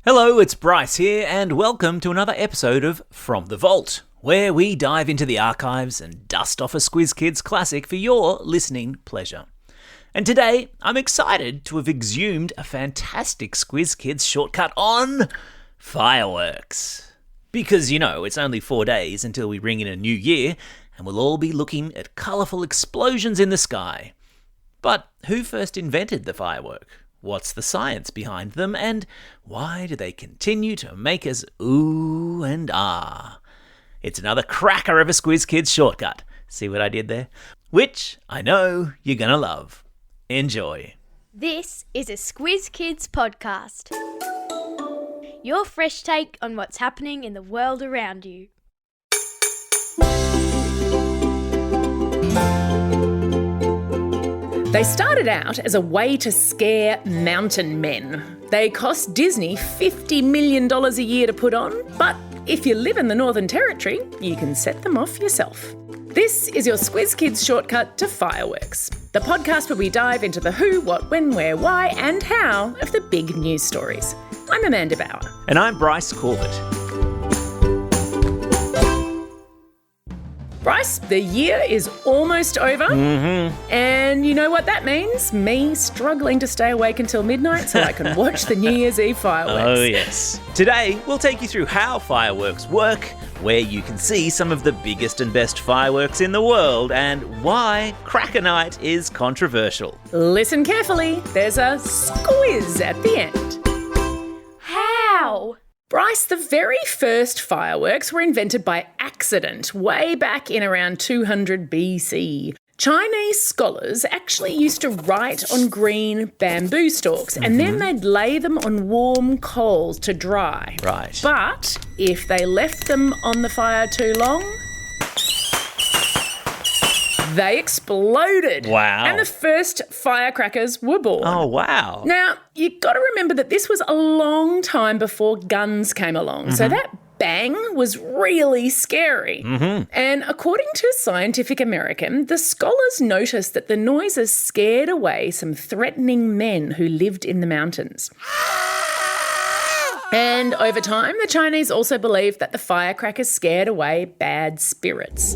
Hello, it's Bryce here, and welcome to another episode of From the Vault, where we dive into the archives and dust off a Squiz Kids classic for your listening pleasure. And today, I'm excited to have exhumed a fantastic Squiz Kids shortcut on fireworks. Because, it's only 4 days until we ring in a new year, and we'll all be looking at colourful explosions in the sky. But who first invented the firework? What's the science behind them, and why do they continue to make us ooh and ah? It's another cracker of a Squiz Kids shortcut. See what I did there? Which I know you're gonna love. Enjoy. This is a Squiz Kids podcast. Your fresh take on what's happening in the world around you. They started out as a way to scare mountain men. They cost Disney $50 million a year to put on, but if you live in the Northern Territory, you can set them off yourself. This is your Squiz Kids shortcut to fireworks, the podcast where we dive into the who, what, when, where, why and how of the big news stories. I'm Amanda Bauer. And I'm Bryce Corbett. Bryce, the year is almost over, and you know what that means? Me struggling to stay awake until midnight so I can watch the New Year's Eve fireworks. Oh yes. Today, we'll take you through how fireworks work, where you can see some of the biggest and best fireworks in the world, and why Cracker Night is controversial. Listen carefully, there's a squiz at the end. How? Bryce, the very first fireworks were invented by accident way back in around 200 BC. Chinese scholars actually used to write on green bamboo stalks and then they'd lay them on warm coals to dry. Right. But if they left them on the fire too long, they exploded. Wow. And the first firecrackers were born. Oh, wow. Now, you've got to remember that this was a long time before guns came along. So that bang was really scary. And according to Scientific American, the scholars noticed that the noises scared away some threatening men who lived in the mountains. And over time, the Chinese also believed that the firecrackers scared away bad spirits.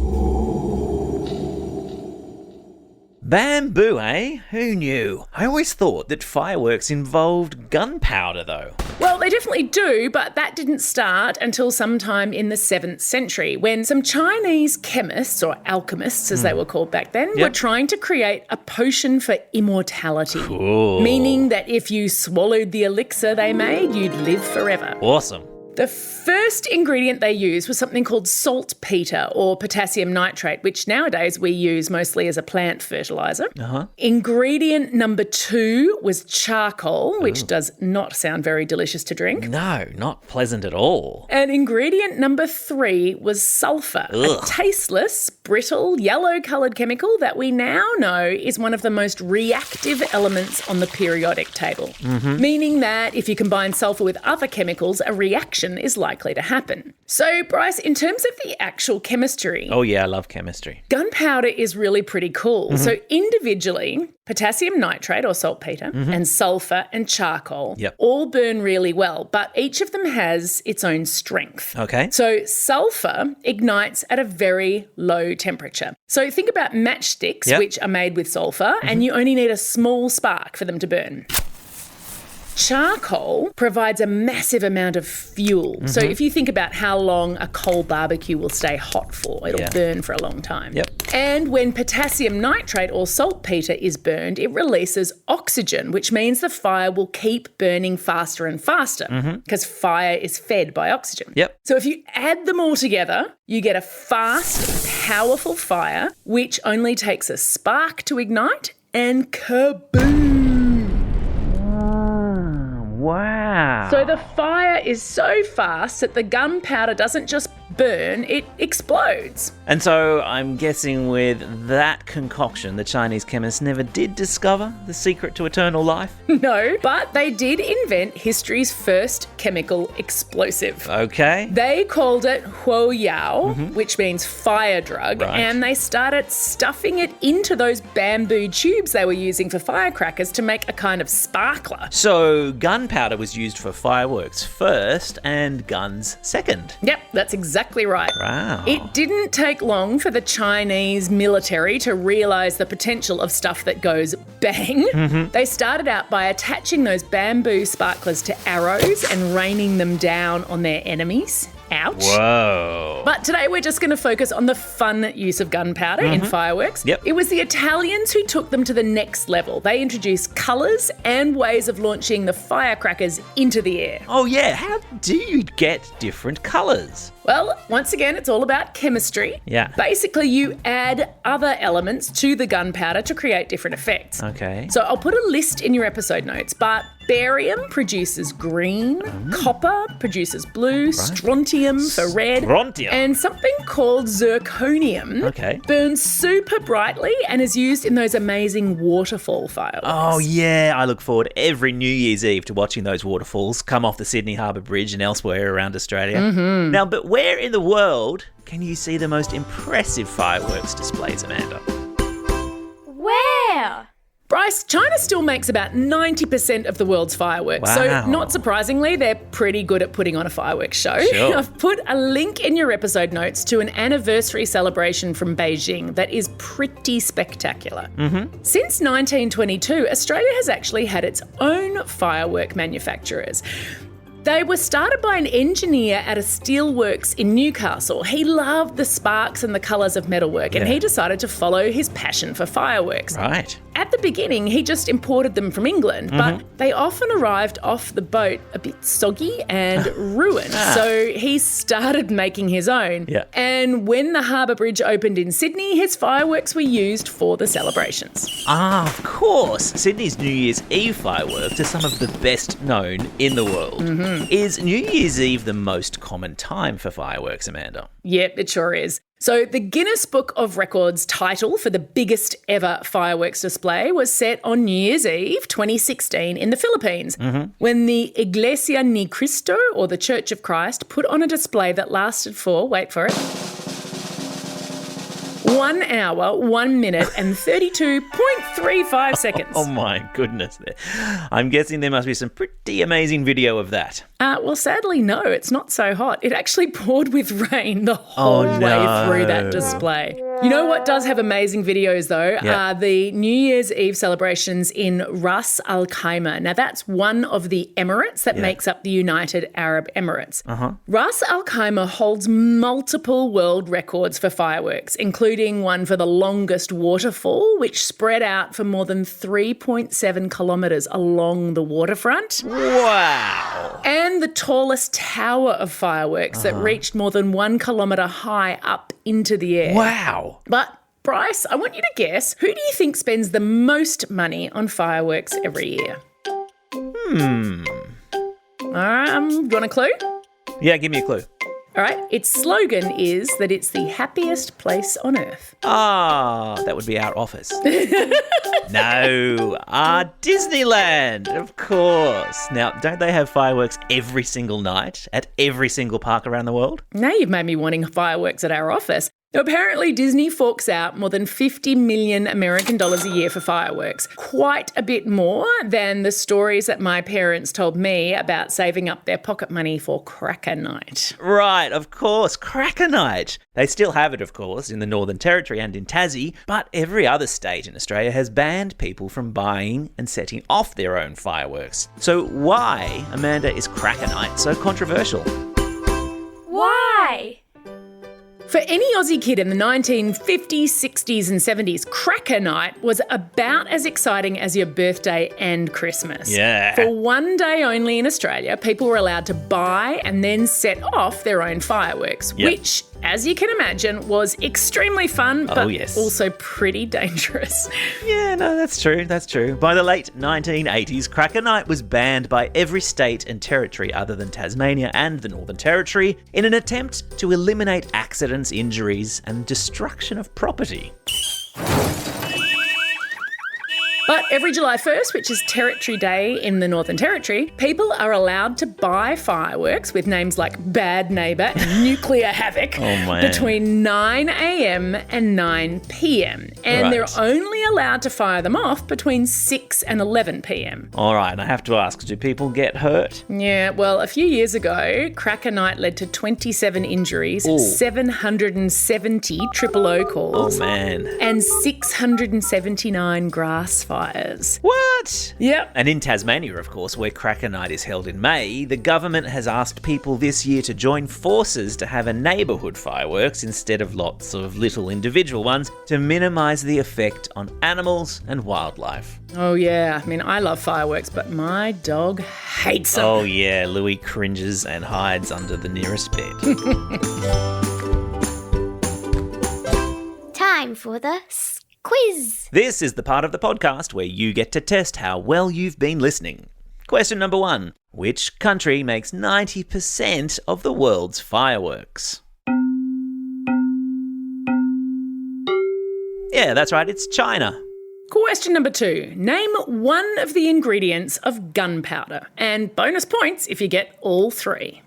Bamboo, eh? Who knew? I always thought that fireworks involved gunpowder, though. Well, they definitely do, but that didn't start until sometime in the 7th century when some Chinese chemists, or alchemists as they were called back then, were trying to create a potion for immortality. Cool. Meaning that if you swallowed the elixir they made, you'd live forever. Awesome. The first ingredient they used was something called saltpeter or potassium nitrate, which nowadays we use mostly as a plant fertiliser. Ingredient number 2 was charcoal, which does not sound very delicious to drink. No, not pleasant at all. And ingredient number 3 was sulphur, a tasteless, brittle, yellow-coloured chemical that we now know is one of the most reactive elements on the periodic table, meaning that if you combine sulphur with other chemicals, a reaction is likely to happen. So, Bryce, in terms of the actual chemistry... Oh yeah, I love chemistry. Gunpowder is really pretty cool. So individually, potassium nitrate or saltpeter and sulphur and charcoal all burn really well, but each of them has its own strength. Okay. So sulphur ignites at a very low temperature. So think about matchsticks, which are made with sulphur, and you only need a small spark for them to burn. Charcoal provides a massive amount of fuel. So if you think about how long a coal barbecue will stay hot for, it'll burn for a long time. And when potassium nitrate or saltpeter is burned, it releases oxygen, which means the fire will keep burning faster and faster because fire is fed by oxygen. So if you add them all together, you get a fast, powerful fire, which only takes a spark to ignite, and kaboom! Wow. So the fire is so fast that the gunpowder doesn't just burn, it explodes. And so I'm guessing with that concoction, the Chinese chemists never did discover the secret to eternal life? No, but they did invent history's first chemical explosive. Okay. They called it huo yao, which means fire drug, Right. and they started stuffing it into those bamboo tubes they were using for firecrackers to make a kind of sparkler. So gunpowder was used used for fireworks first and guns second. Yep, that's exactly right. Wow. It didn't take long for the Chinese military to realise the potential of stuff that goes bang. Mm-hmm. They started out by attaching those bamboo sparklers to arrows and raining them down on their enemies. Ouch. Whoa. But today we're just going to focus on the fun use of gunpowder in fireworks. Yep. It was the Italians who took them to the next level. They introduced colours and ways of launching the firecrackers into the air. Oh, yeah. How do you get different colours? Well, once again, it's all about chemistry. Yeah. Basically, you add other elements to the gunpowder to create different effects. Okay. So I'll put a list in your episode notes, but barium produces green, copper produces blue, strontium for red, Strontium. and something called zirconium burns super brightly and is used in those amazing waterfall fireworks. Oh, yeah. I look forward every New Year's Eve to watching those waterfalls come off the Sydney Harbour Bridge and elsewhere around Australia. Now, but where in the world can you see the most impressive fireworks displays, Amanda? Where? Bryce, China still makes about 90% of the world's fireworks. Wow. So not surprisingly, they're pretty good at putting on a fireworks show. Sure. I've put a link in your episode notes to an anniversary celebration from Beijing that is pretty spectacular. Since 1922, Australia has actually had its own firework manufacturers. They were started by an engineer at a steelworks in Newcastle. He loved the sparks and the colours of metalwork, and he decided to follow his passion for fireworks. Right. At the beginning, he just imported them from England, but they often arrived off the boat a bit soggy and ruined. So he started making his own. Yeah. And when the Harbour Bridge opened in Sydney, his fireworks were used for the celebrations. Ah, of course. Sydney's New Year's Eve fireworks are some of the best known in the world. Is New Year's Eve the most common time for fireworks, Amanda? Yep, it sure is. So the Guinness Book of Records title for the biggest ever fireworks display was set on New Year's Eve 2016 in the Philippines, when the Iglesia ni Cristo, or the Church of Christ, put on a display that lasted for, wait for it, 1 hour, 1 minute and 32.35 seconds. Oh my goodness. I'm guessing there must be some pretty amazing video of that. Well, sadly, no, it's not so hot. It actually poured with rain the whole way through that display. You know what does have amazing videos, though, are the New Year's Eve celebrations in Ras Al Khaimah. Now, that's one of the emirates that makes up the United Arab Emirates. Ras Al Khaimah holds multiple world records for fireworks, including one for the longest waterfall, which spread out for more than 3.7 kilometres along the waterfront. Wow. And the tallest tower of fireworks that reached more than 1 kilometre high up into the air. Wow. But Bryce, I want you to guess, who do you think spends the most money on fireworks every year? All right, do you want a clue? Yeah, give me a clue. All right, its slogan is that it's the happiest place on earth. Ah, that would be our office. No, Disneyland, of course. Now, don't they have fireworks every single night at every single park around the world? Now you've made me wanting fireworks at our office. Now, apparently, Disney forks out more than $50 million American dollars a year for fireworks. Quite a bit more than the stories that my parents told me about saving up their pocket money for Cracker Night. Right, of course, Cracker Night. They still have it, of course, in the Northern Territory and in Tassie, but every other state in Australia has banned people from buying and setting off their own fireworks. So why, Amanda, is Cracker Night so controversial? Why? For any Aussie kid in the 1950s, 60s and 70s, Cracker Night was about as exciting as your birthday and Christmas. Yeah. For one day only in Australia, people were allowed to buy and then set off their own fireworks, which, as you can imagine, was extremely fun, but also pretty dangerous. Yeah, no, that's true. That's true. By the late 1980s, Cracker Night was banned by every state and territory other than Tasmania and the Northern Territory in an attempt to eliminate accidents, injuries, and destruction of property. But every July 1st, which is Territory Day in the Northern Territory, people are allowed to buy fireworks with names like Bad Neighbour and Nuclear Havoc between 9 a.m. and 9 p.m. And they're only allowed to fire them off between 6 and 11 p.m. All right, and I have to ask, do people get hurt? Yeah, well, a few years ago, Cracker Night led to 27 injuries, 770 000 calls, and 679 grass fires. What? Yep. And in Tasmania, of course, where Cracker Night is held in May, the government has asked people this year to join forces to have a neighbourhood fireworks instead of lots of little individual ones to minimise the effect on animals and wildlife. Oh, yeah. I mean, I love fireworks, but my dog hates them. Oh, yeah. Louis cringes and hides under the nearest bed. Time for the quiz. This is the part of the podcast where you get to test how well you've been listening. Question number 1. Which country makes 90% of the world's fireworks? Yeah, that's right. It's China. Question number 2. Name one of the ingredients of gunpowder. And bonus points if you get all 3.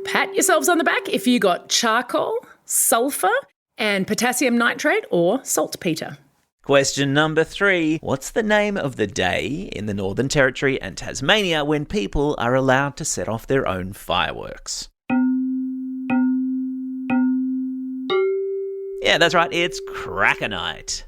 Pat yourselves on the back if you got charcoal, sulphur, and potassium nitrate or saltpeter. Question number 3. What's the name of the day in the Northern Territory and Tasmania when people are allowed to set off their own fireworks? Yeah, that's right. It's Cracker Night.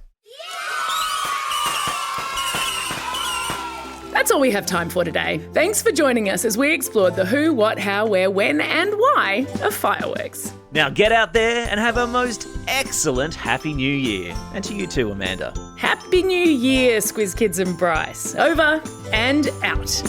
That's all we have time for today. Thanks for joining us as we explored the who, what, how, where, when, and why of fireworks. Now get out there and have a most excellent Happy New Year. And to you too, Amanda. Happy New Year, Squiz Kids and Bryce. Over and out.